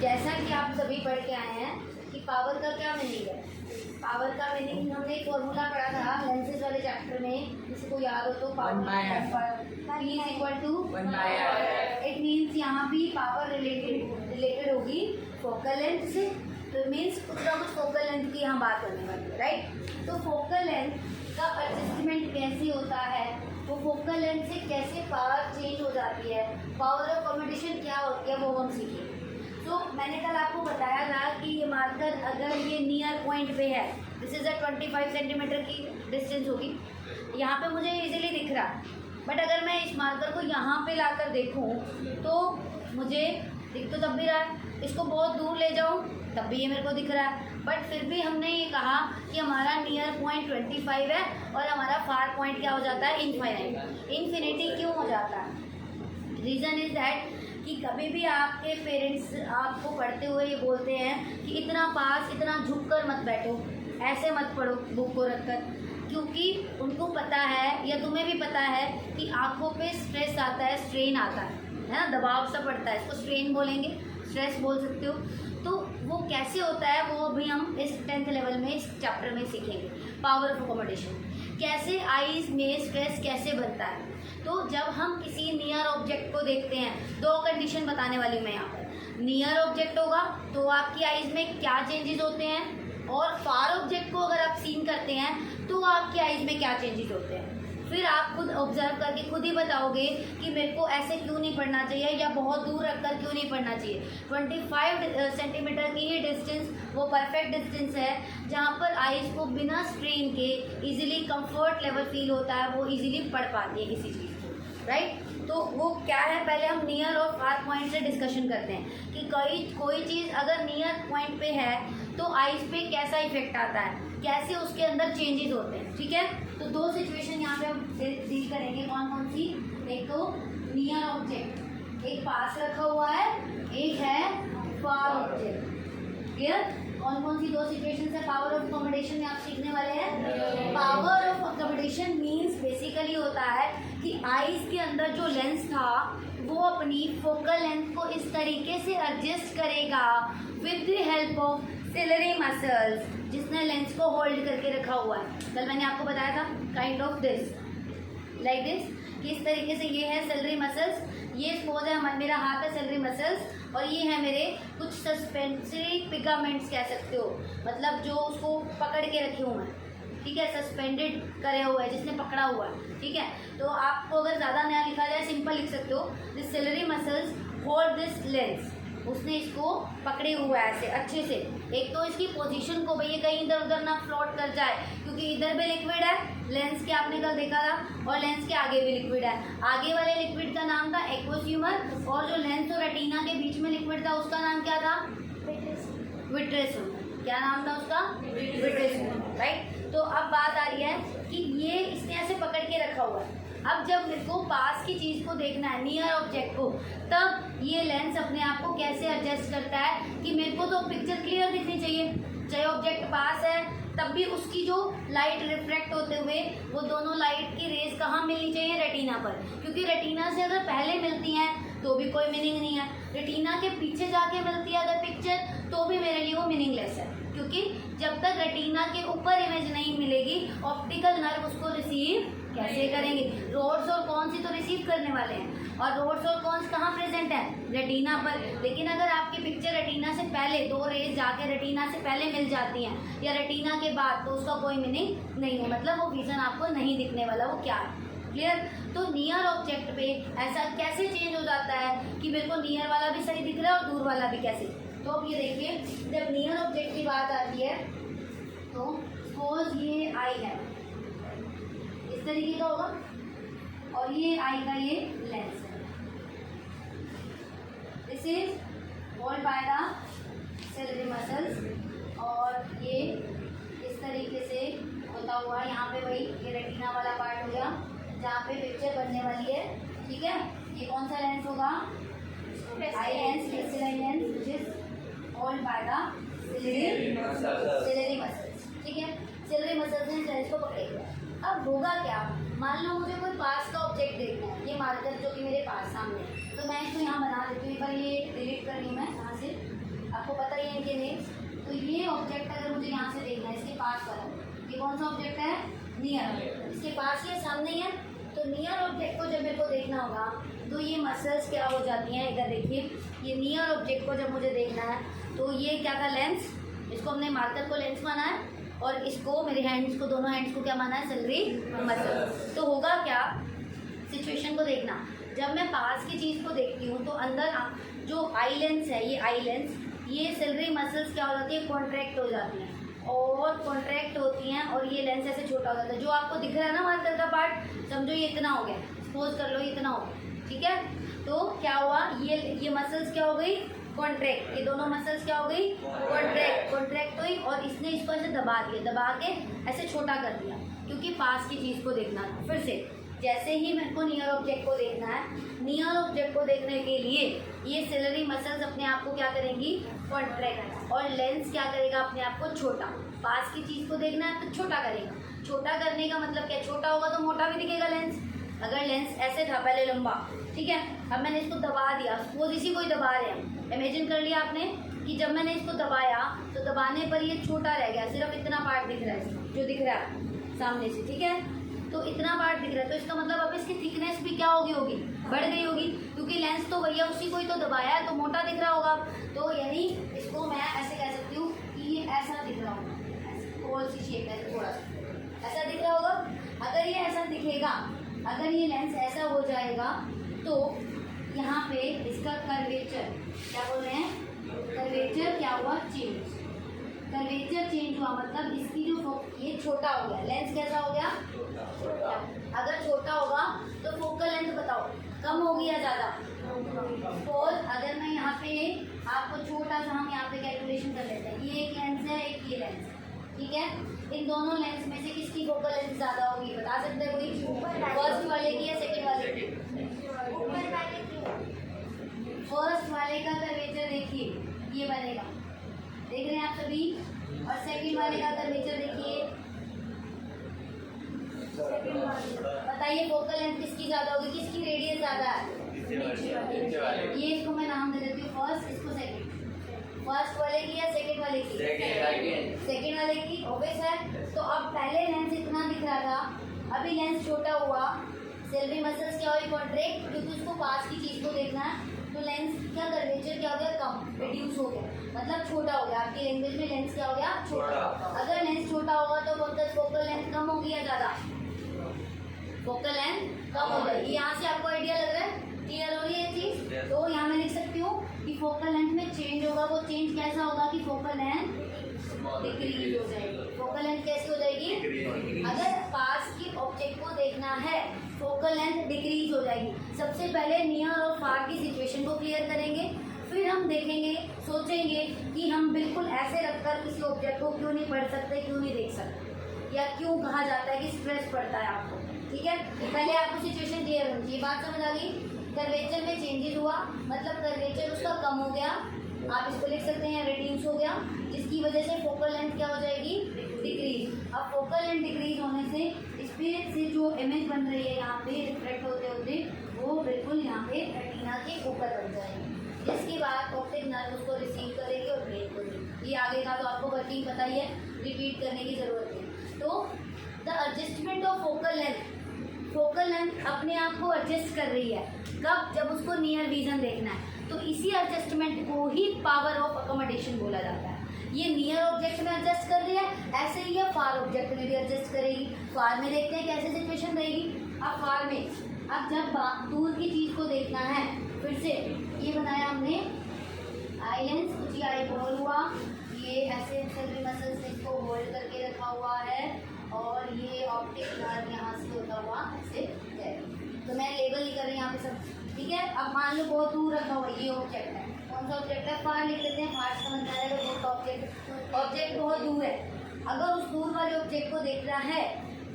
जैसा कि आप सभी पढ़ के आए हैं कि पावर का क्या मीनिंग है। पावर का मीनिंग हमने एक फॉर्मूला पढ़ा था लेंसेज वाले चैप्टर में, किसी को याद हो तो power is equal to 1/r। It means यहाँ भी पावर रिलेटेड होगी फोकल लेंथ से, तो मीन्स कुछ ना कुछ फोकल लेंथ की यहाँ बात होने वाली है, राइट। तो फोकल लेंथ का एडजस्टमेंट कैसे होता है, वो फोकल लेंथ से कैसे पावर चेंज हो जाती है, पावर ऑफ कम्युनिकेशन क्या होती है, वो हम सीखेंगे। तो मैंने कल आपको बताया था कि ये मार्कर अगर ये नियर पॉइंट पे है, दिस इज अ 25 सेंटीमीटर की डिस्टेंस होगी, यहाँ पे मुझे इजीली दिख रहा है। बट अगर मैं इस मार्कर को यहाँ पे लाकर देखूँ तो मुझे दिख तो तब भी रहा है, इसको बहुत दूर ले जाऊँ तब भी ये मेरे को दिख रहा है। बट फिर भी हमने ये कहा कि हमारा नियर पॉइंट 25 है और हमारा फार पॉइंट क्या हो जाता है, इन्फिनिटी क्यों हो जाता है। रीज़न इज़ दैट कि कभी भी आपके पेरेंट्स आपको पढ़ते हुए ये बोलते हैं कि इतना पास, इतना झुक कर मत बैठो, ऐसे मत पढ़ो बुक को रखकर, क्योंकि उनको पता है या तुम्हें भी पता है कि आँखों पे स्ट्रेस आता है, स्ट्रेन आता है ना, दबाव सा पड़ता है, इसको स्ट्रेन बोलेंगे, स्ट्रेस बोल सकते हो। तो वो कैसे होता है वो भी हम इस 10th लेवल में इस चैप्टर में सीखेंगे। पावर ऑफ अकोमोडेशन, कैसे आईज में स्ट्रेस कैसे बनता है। तो जब हम किसी नियर ऑब्जेक्ट को देखते हैं, दो कंडीशन बताने वाली मैं यहाँ पर। नियर ऑब्जेक्ट होगा तो आपकी आईज में क्या चेंजेस होते हैं, और फार ऑब्जेक्ट को अगर आप सीन करते हैं तो आपकी आईज में क्या चेंजेस होते हैं। फिर आप खुद ऑब्जर्व करके खुद ही बताओगे कि मेरे को ऐसे क्यों नहीं पढ़ना चाहिए या बहुत दूर रखकर क्यों नहीं पढ़ना चाहिए। 25 सेंटीमीटर की ही डिस्टेंस वो परफेक्ट डिस्टेंस है जहाँ पर आईज को बिना स्ट्रेन के इजीली कंफर्ट लेवल फील होता है, वो इजीली पढ़ पाती है किसी चीज़ को, राइट। तो वो क्या है, पहले हम नियर और फार पॉइंट से डिस्कशन करते हैं कि कोई चीज़ अगर नियर पॉइंट पे है तो आईज पे कैसा इफेक्ट आता है, कैसे उसके अंदर चेंजेस होते हैं, ठीक है। तो दो सिचुएशन यहाँ पे हम डील करेंगे, कौन कौन सी। एक तो नियर ऑब्जेक्ट, एक पास रखा हुआ है, एक है फार ऑब्जेक्ट, क्लियर। कौन कौन सी दो सिचुएशन है पावर ऑफ अकोमोडेशन में आप सीखने वाले हैं। Power of accommodation means basically होता है कि आईज के अंदर जो लेंस था वो अपनी फोकल लेंथ को इस तरीके से एडजस्ट करेगा with the help of ciliary muscles, जिसने लेंस को होल्ड करके रखा हुआ है। कल मैंने आपको बताया था kind of this, like this, कि इस तरीके से ये है सिलरी मसल्स, ये सपोज है मेरा हाथ है सिलरी मसल्स, और ये है मेरे कुछ सस्पेंसरी पिगामेंट्स कह सकते हो, मतलब जो उसको पकड़ के रखे हुए हैं, ठीक है, सस्पेंडेड करे हुए हैं, जिसने पकड़ा हुआ है, ठीक है। तो आपको अगर ज़्यादा नया लिखा जाए सिंपल लिख सकते हो, this ciliary muscles hold this lens, उसने इसको पकड़े हुआ है ऐसे अच्छे से। एक तो इसकी पोजीशन को भैया कहीं इधर उधर ना फ्लोट कर जाए, क्योंकि इधर भी लिक्विड है, लेंस के आपने कल देखा था, और लेंस के आगे भी लिक्विड है। आगे वाले लिक्विड का नाम था एक्वस ह्यूमर, और जो लेंस और रेटिना के बीच में लिक्विड था उसका नाम क्या था, विट्रेस ह्यूमर। क्या नाम था उसका, विट्रेस ह्यूमर, राइट। तो अब बात आ रही है कि ये इसने ऐसे पकड़ के रखा हुआ है। अब जब मेरे को पास की चीज़ को देखना है, नियर ऑब्जेक्ट को, तब ये लेंस अपने आप को कैसे एडजस्ट करता है कि मेरे को तो पिक्चर क्लियर दिखनी चाहिए, चाहे ऑब्जेक्ट पास है तब भी उसकी जो लाइट रिफ्लेक्ट होते हुए वो दोनों लाइट की रेज कहाँ मिलनी चाहिए, रेटिना पर, क्योंकि रेटिना से अगर पहले मिलती हैं तो भी कोई मीनिंग नहीं है, रेटिना के पीछे जाके मिलती है अगर पिक्चर तो भी मेरे लिए वो मीनिंगलेस है, क्योंकि जब तक रेटिना के ऊपर इमेज नहीं मिलेगी ऑप्टिकल नर्व उसको रिसीव कैसे करेंगे। रोड्स और कॉन्स ही तो रिसीव करने वाले हैं, और रोड्स और कॉन्स कहाँ प्रेजेंट है, रेटिना पर। लेकिन अगर आपकी पिक्चर रेटिना से पहले, दो रेज जाके रेटिना से पहले मिल जाती हैं या रेटिना के बाद, तो उसका कोई मीनिंग नहीं है, मतलब वो विजन आपको नहीं दिखने वाला, वो क्या है, क्लियर। तो नियर ऑब्जेक्ट पे ऐसा कैसे चेंज हो जाता है कि मेरे को नियर वाला भी सही दिख रहा है और दूर वाला भी कैसे। तो अब ये देखिए, जब नियर ऑब्जेक्ट की बात आती है तो सपोज ये आई है, इस तरीके का होगा, और ये आई का ये लेंस है, this is hold by the ciliary muscles, और ये इस तरीके से होता हुआ यहाँ पे वही ये रेटिना वाला पार्ट हो गया जहाँ पे पिक्चर बनने वाली है, ठीक है। ये कौन सा लेंस होगा, eye lens, crystalline lens, which is hold by the ciliary muscles, ठीक है। सिलरी मसल्स ने लेंस को पकड़े हुआ। अब होगा क्या, मान लो मुझे कोई पास का ऑब्जेक्ट देखना है, ये मार्कर जो कि मेरे पास सामने, तो मैं इसको यहाँ बना देती हूँ, पर ये डिलीट कर रही हूँ मैं यहाँ से, ऑब्जेक्ट अगर मुझे यहाँ से देखना है, इसके पास वाला, ये कौन सा ऑब्जेक्ट है? नियर। इसके पास ये सामने है, तो नियर ऑब्जेक्ट को जब मेरे को देखना होगा तो ये मसल्स क्या हो जाती हैं, इधर देखिए, ये नियर ऑब्जेक्ट को जब मुझे देखना है तो ये क्या था? लेंस। इसको हमने मार्कर को लेंस माना है और इसको मेरे हैंड्स को, दोनों हैंड्स को क्या माना है? Salary muscle. तो होगा क्या, सिचुएशन को देखना, जब मैं पास की चीज़ को देखती हूँ तो अंदर जो आई लेंस है, ये आई लेंस, ये सेलेरी मसल्स क्या हो जाती है? कॉन्ट्रैक्ट हो जाती हैं और कॉन्ट्रैक्ट होती हैं और ये लेंस ऐसे छोटा हो जाता है। जो आपको दिख रहा है ना मार्कर का पार्ट, समझो ये इतना हो गया, सपोज कर लो ये इतना हो गया, ठीक है। तो क्या हुआ, ये मसल्स क्या हो गई? कॉन्ट्रैक्ट। ये दोनों मसल्स क्या हो गई? कॉन्ट्रैक्ट हुई और इसने इसको ऐसे दबा दिया, दबा के ऐसे छोटा कर दिया, क्योंकि पास की चीज़ को देखना था। फिर से जैसे ही मेरे को नियर ऑब्जेक्ट को देखना है, नियर ऑब्जेक्ट को देखने के लिए ये सेलेरी मसल्स अपने आप को क्या करेंगी? कॉन्ट्रैक्ट। और लेंस क्या करेगा? अपने आप को छोटा। पास की चीज़ को देखना है तो छोटा करेगा। छोटा करने का मतलब क्या? छोटा होगा तो मोटा भी दिखेगा लेंस। अगर लेंस ऐसे था पहले लंबा, ठीक है, अब मैंने इसको दबा दिया, सपोज इसी को ही दबा रहे हैं, इमेजिन कर लिया आपने कि जब मैंने इसको दबाया तो दबाने पर ये छोटा रह गया, सिर्फ इतना पार्ट दिख रहा है, जो दिख रहा है सामने से, ठीक है। तो इतना पार्ट दिख रहा है, तो इसका मतलब अब इसकी थिकनेस भी क्या होगी? बढ़ गई होगी, क्योंकि लेंस तो भैया उसी को ही तो दबाया है, तो मोटा दिख रहा होगा। तो यानी इसको मैं ऐसे कह सकती हूँ कि ये ऐसा दिख रहा होगा, गोल सी शेप है, थोड़ा सा ऐसा दिख रहा होगा। अगर ये ऐसा दिखेगा, अगर ये लेंस ऐसा हो जाएगा तो यहाँ पे इसका कर्वेचर क्या बोल रहे हैं? कर्वेचर क्या हुआ? चेंज। कर्वेचर चेंज हुआ मतलब इसकी जो ये छोटा हो गया, लेंस कैसा हो गया? छोटा। अगर छोटा होगा तो फोकल लेंथ बताओ कम होगी या ज़्यादा? और अगर मैं यहाँ पे आपको छोटा सा, हम यहाँ पे कैलकुलेशन कर लेते हैं, ये एक लेंस है, एक ये लेंस, ठीक है। इन दोनों लेंस में से किसकी फोकल लेंथ ज़्यादा होगी? बता सकते हैं कोई? फर्स्ट वाले की या सेकेंड वाले की? फर्स्ट वाले का कर्वेचर देखिए, ये बनेगा, देख रहे हैं आप सभी। और सेकंड वाले का कर्वेचर देखिए, बताइए फोकल लेंथ किसकी ज्यादा होगी? किसकी रेडियस ज्यादा है? ये इसको मैं नाम दे देती हूँ फर्स्ट, इसको सेकंड। फर्स्ट वाले की या सेकंड वाले की? सेकंड वाले की, ऑब्वियस है। तो अब पहले लेंस इतना दिख रहा था, अभी लेंस छोटा हुआ, सेलेरी मसल्स क्या हुई? कॉन्ट्रैक्ट, क्योंकि उसको पास की चीज को देखना है, तो लेंस का कर्वेचर क्या हो गया? कम, रिड्यूस हो गया, मतलब छोटा हो गया। आपकी लैंग्वेज में लेंस क्या हो गया? छोटा। अगर लेंस छोटा होगा तो फोकल लेंथ कम होगी या ज़्यादा? फोकल लेंथ कम हो जाएगी। यहाँ से आपको आइडिया लग रहा है? क्लियर हो रही है ये चीज़? तो यहाँ मैं लिख सकती हूँ कि फोकल लेंथ में चेंज होगा। वो चेंज कैसा होगा कि फोकल लेंथ डिक्रीज हो जाएगी। फोकल लेंथ कैसी हो जाएगी? अगर पास की ऑब्जेक्ट को देखना है, फोकल लेंथ डिक्रीज हो जाएगी। सबसे पहले नियर और फार की सिचुएशन को क्लियर करेंगे, फिर हम देखेंगे, सोचेंगे कि हम बिल्कुल ऐसे रखकर किसी ऑब्जेक्ट को क्यों नहीं पढ़ सकते, क्यों नहीं देख सकते, या क्यों कहा जाता है कि स्ट्रेस पड़ता है आपको। ठीक है, पहले आपको सिचुएशन क्लियर होनी चाहिए। बात समझ आ गई? कर्वेचर में चेंजेस हुआ, मतलब कर्वेचर उसका कम हो गया, आप इसको लिख सकते हैं रिड्यूस हो गया, जिसकी वजह से फोकल लेंथ क्या हो जाएगी? डिक्रीज। अब फोकल लेंथ डिक्रीज होने से इस पे से जो इमेज बन रही है यहाँ पे रिफ्लेक्ट होते होते वो बिल्कुल यहाँ पे रेटिना के ऊपर बन जाएगी, जिसके बाद ऑप्टिक नर्व उसको रिसीव करेगी और ब्रेन को देगी। ये आगे का तो आपको वर्किंग पता ही है, रिपीट करने की जरूरत नहीं। तो the adjustment of focal length अपने आप को एडजस्ट कर रही है। कब? जब उसको नियर विजन देखना है। तो इसी एडजस्टमेंट को ही पावर ऑफ अकोमोडेशन बोला जाता है। ये नियर ऑब्जेक्ट में एडजस्ट कर रही है, ऐसे ही ये फार ऑब्जेक्ट में भी एडजस्ट करेगी। फार में देखते हैं कैसे सिचुएशन रहेगी। अब फार में, अब जब दूर की चीज़ को देखना है, फिर से ये बनाया हमने आई लेंस, कुछ आई बॉल हुआ, ये ऐसे सेलेरी मसल्स ने इसको होल्ड करके रखा हुआ है, और ये ऑप्टिक नर्व यहाँ से होता हुआ ऐसे जाएगा। तो मैं लेबल नहीं कर रही यहाँ पे सब, ठीक है। अब मान लो बहुत दूर रखा हुआ ये ऑब्जेक्ट है, कौन सा ऑब्जेक्ट है? फार लिख लेते हैं, फार समझ में आएगा। बहुत ऑब्जेक्ट बहुत दूर है, अगर उस दूर वाले ऑब्जेक्ट को देख रहा है,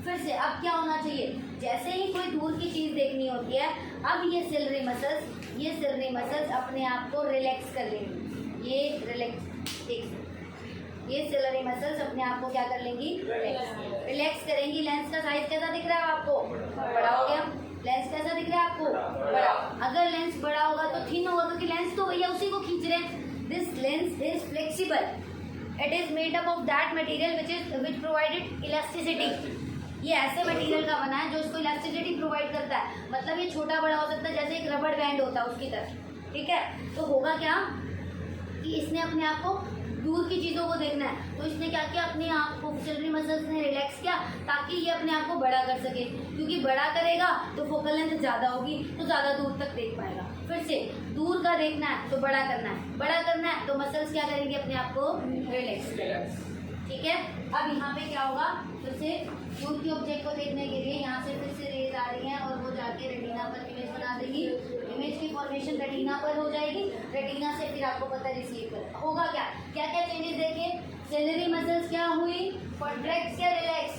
फिर से अब क्या होना चाहिए? जैसे ही कोई दूर की चीज़ देखनी होती है, अब ये सेलेरी मसल्स अपने आप को रिलैक्स कर लेंगी। ये सेलेरी मसल्स अपने आप को क्या कर लेंगी? रिलैक्स करेंगी। लेंस का साइज कैसा दिख रहा है आपको? बड़ा हो गया। लेंस कैसा दिख रहा है आपको? बड़ा। अगर लेंस बड़ा होगा तो थिन होगा, क्योंकि लेंस तो भैया उसी को खींच रहे हैं। This lens is flexible, it is made up of that material which provided elasticity. ये ऐसे मटेरियल का बना है जो इसको इलास्टिसिटी प्रोवाइड करता है, मतलब ये छोटा बड़ा हो सकता है, जैसे एक रबड़ बैंड होता है उसकी तरह, ठीक है। तो होगा क्या कि इसने अपने आप को दूर की चीज़ों को देखना है, तो इसने क्या किया, अपने आप को सिलेरी मसल्स ने रिलैक्स किया ताकि ये अपने आप को बड़ा कर सके, क्योंकि बड़ा करेगा तो फोकल लेंथ ज़्यादा होगी तो ज़्यादा दूर तक देख पाएगा। फिर से दूर का देखना है तो बड़ा करना है, बड़ा करना है तो मसल्स क्या करेंगे, अपने आप को रिलैक्स करेंगे, ठीक है। अब यहाँ पे क्या होगा, फिर से दूर के ऑब्जेक्ट को देखने के लिए यहाँ से फिर से रेज आ रही हैं और वो जाके रेटिना पर इमेज बना देगी। इमेज की फॉर्मेशन रेटिना पर हो जाएगी, रेटिना से फिर आपको पता रिसीव कर होगा क्या क्या क्या चेंजेस देखिए। सिलेरी मसल्स क्या हुई, कॉन्ट्रैक्ट या रिलैक्स,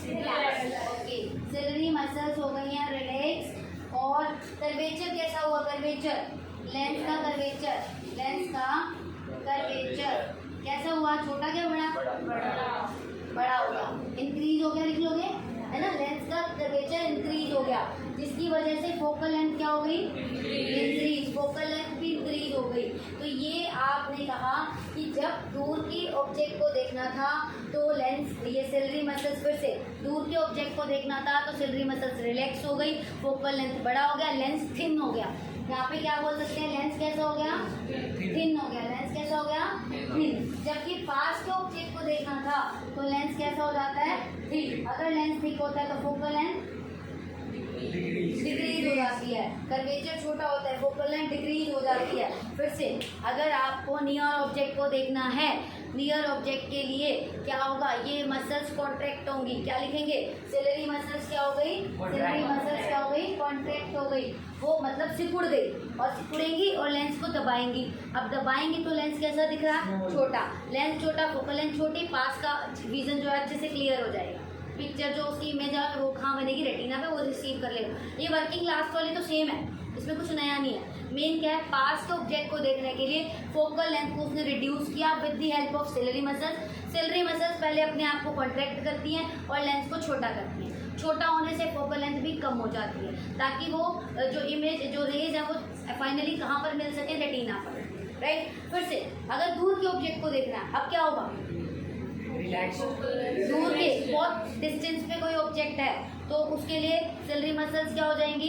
ओके, सिलेरी मसल्स हो गई हैं रिलैक्स। और कर्वेचर कैसा हुआ, कर्वेचर, लेंस का कर्वेचर, लेंस का कर्वेचर कैसा हुआ, छोटा क्या बड़ा, बड़ा होगा, इंक्रीज हो गया, लिख लोगे है ना, लेंस का कर्वेचर इंक्रीज हो गया, जिसकी वजह से फोकल लेंथ क्या हो गई, इंक्रीज, फोकल लेंथ भी इंक्रीज हो गई। तो ये आपने कहा कि जब दूर की ऑब्जेक्ट को देखना था तो लेंस, ये सिलेरी मसल्स, फिर से दूर के ऑब्जेक्ट को देखना था तो सिलेरी मसल्स रिलैक्स हो गई, फोकल लेंथ बड़ा हो गया, लेंस थिन हो गया। यहाँ पे क्या बोल सकते हैं, लेंस कैसा हो गया, थिन हो गया, लेंस कैसा हो गया, थिन। जबकि पास के ऑब्जेक्ट को देखना था तो लेंस कैसा हो जाता है, थिक। अगर लेंस थिक होता है तो फोकल लेंथ डिक्रीज हो जाती है, कर्वेचर छोटा होता है, फोकल लेंथ डिक्रीज हो जाती है। फिर से अगर आपको नियर ऑब्जेक्ट को देखना है, नियर ऑब्जेक्ट के लिए क्या होगा, ये मसल्स कॉन्ट्रैक्ट होंगी, क्या लिखेंगे, सिलेरी मसल्स क्या हो गई, सिलेरी मसल्स क्या हो गई, कॉन्ट्रैक्ट हो गई, वो मतलब सिकुड़ गई, और सिकुड़ेंगी और लेंस को दबाएंगी। अब दबाएंगी तो लेंस कैसा दिख रहा है, छोटा, लेंस छोटा, फोकल लेंथ छोटी, पास का विजन जो है अच्छे से क्लियर हो जाएगा, पिक्चर जो उसकी इमेज है वो कहाँ बनेगी, रेटिना पे, वो रिसीव कर लेगा। ये वर्किंग लास्ट वाली तो सेम है, इसमें कुछ नया नहीं है। मेन क्या है, पास के ऑब्जेक्ट को देखने के लिए फोकल लेंथ को उसने रिड्यूस किया with the help of ciliary muscles. Ciliary muscles पहले अपने आप को कॉन्ट्रैक्ट करती हैं और लेंस को छोटा करती हैं, छोटा होने से फोकल लेंथ भी कम हो जाती है, ताकि वो जो इमेज, जो रेज है वो फाइनली कहाँ पर मिल सके, रेटिना पर, राइट। फिर से अगर दूर के ऑब्जेक्ट को देखना है, अब क्या होगा, रिलैक्स, दूर के बहुत डिस्टेंस पे कोई ऑब्जेक्ट है तो उसके लिए सिलेरी मसल्स क्या हो जाएंगी,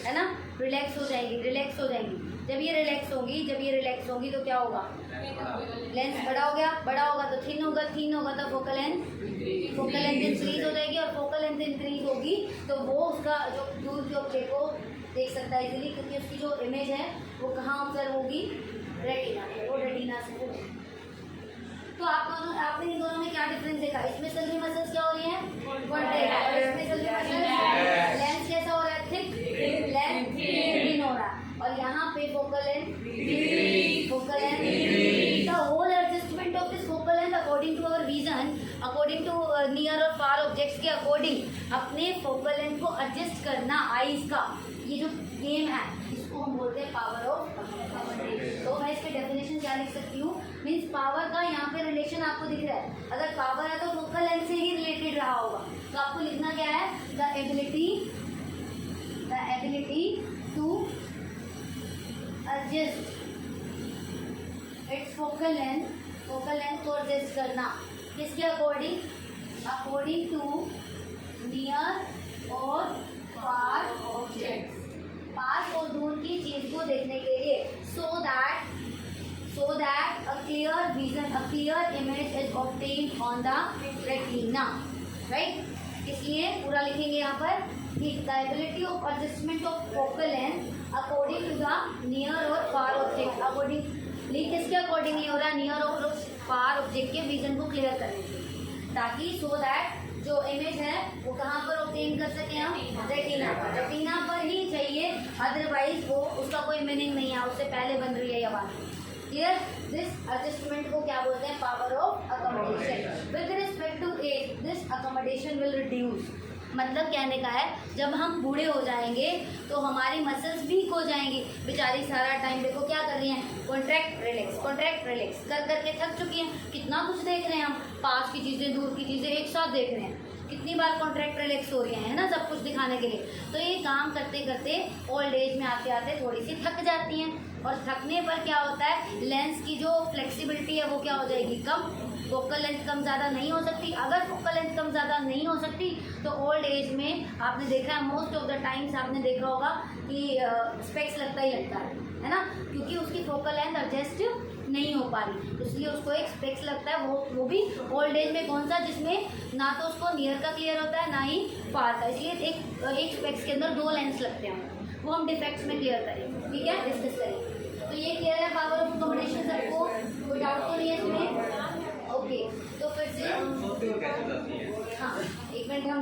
है ना, रिलैक्स हो जाएंगी, रिलैक्स हो जाएंगी। जब ये रिलैक्स होगी, जब ये रिलैक्स होगी तो क्या होगा, लेंस बड़ा हो गया, बड़ा होगा तो थिन होगा, थिन होगा तो फोकल लेंथ इंक्रीज हो जाएगी, और फोकल लेंथ इंक्रीज होगी तो वो उसका जो दूर के ऑब्जेक्ट को देख सकता है इजीली, क्योंकि उसकी जो इमेज है वो कहाँ ऑब्जर्व होगी, रेटिना, वो रेटिना से होगी। तो आपने इन दोनों में क्या डिफरेंस देखा, इसमें सिलेरी मसल्स क्या हो रही है, कॉन्ट्रैक्ट, और इसमें सिलेरी मसल्स, लेंस कैसा हो रहा है, थिक, लेंथ थिन हो रहा है, और यहाँ पे focal length, the whole adjustment of this focal length according to our vision, according to near और फार ऑब्जेक्ट्स के अकॉर्डिंग अपने फोकल लेंथ को एडजस्ट करना, आईज का ये जो गेम है इसको हम बोलते हैं पावर ऑफ अकोमोडेशन। तो मैं इसकी डेफिनेशन क्या लिख सकती हूँ, मीन्स पावर का यहाँ पे रिलेशन आपको दिख रहा है, अगर पावर है तो फोकल लेंथ से ही रिलेटेड रहा होगा, तो आपको लिखना क्या है, the ability to adjust its focal length को एडजस्ट करना, किसके अकॉर्डिंग, अकॉर्डिंग टू नियर और फार ऑब्जेक्ट्स, पास और दूर की चीज को देखने के लिए, so that a clear image is obtained on the retina, right। इसलिए पूरा लिखेंगे यहाँ पर कि the ability of adjustment of focal length according to the near और far object, अकॉर्डिंगली किसके अकॉर्डिंगली हो रहा है, नियर और फार ऑब्जेक्ट के विजन को क्लियर करने के लिए, ताकि सो दैट जो इमेज है वो कहाँ पर ऑब्टेन कर सके हम, रेटिना पर, रेटिना पर ही चाहिए, अदरवाइज वो उसका कोई मीनिंग नहीं है, उससे पहले बन रही है या बात, क्लियर। दिस एडजस्टमेंट को क्या बोलते हैं, power of accommodation. With respect to age this accommodation will reduce, मतलब कहने का है जब हम बूढ़े हो जाएंगे तो हमारी मसल्स वीक हो जाएंगी, बेचारी सारा टाइम देखो क्या कर रही हैं, कॉन्ट्रैक्ट रिलैक्स कर करके थक चुकी हैं, कितना कुछ देख रहे हैं हम, पास की चीज़ें दूर की चीज़ें एक साथ देख रहे हैं, कितनी बार कॉन्ट्रैक्ट रिलैक्स हो रही है ना, सब कुछ दिखाने के लिए। तो ये काम करते करते ओल्ड एज में आते आते थोड़ी सी थक जाती हैं, और थकने पर क्या होता है, लेंस की जो फ्लेक्सिबिलिटी है वो क्या हो जाएगी, कम। फोकल लेंथ कम ज़्यादा नहीं हो सकती। अगर फोकल लेंथ कम ज़्यादा नहीं हो सकती तो ओल्ड एज में आपने देखा है, मोस्ट ऑफ द टाइम्स आपने देखा होगा कि स्पेक्स लगता ही लगता है ना, क्योंकि उसकी फोकल लेंथ एडजस्ट नहीं हो पा रही, तो इसलिए उसको एक स्पेक्स लगता है। वो भी ओल्ड एज में कौन सा, जिसमें ना तो उसको नियर का क्लियर होता है ना ही फार का, इसलिए एक स्पेक्स के अंदर 2 लेंस लगते हैं, वो हम डिफेक्ट्स में क्लियर करेंगे। ठीक है, डिस्कस करेंगे। तो ये क्लियर है पावर ऑफ कॉम्बिनेशन सबको, कोई डाउट तो नहीं है इसमें? ओके, तो फिर से हाँ, एक मिनट हम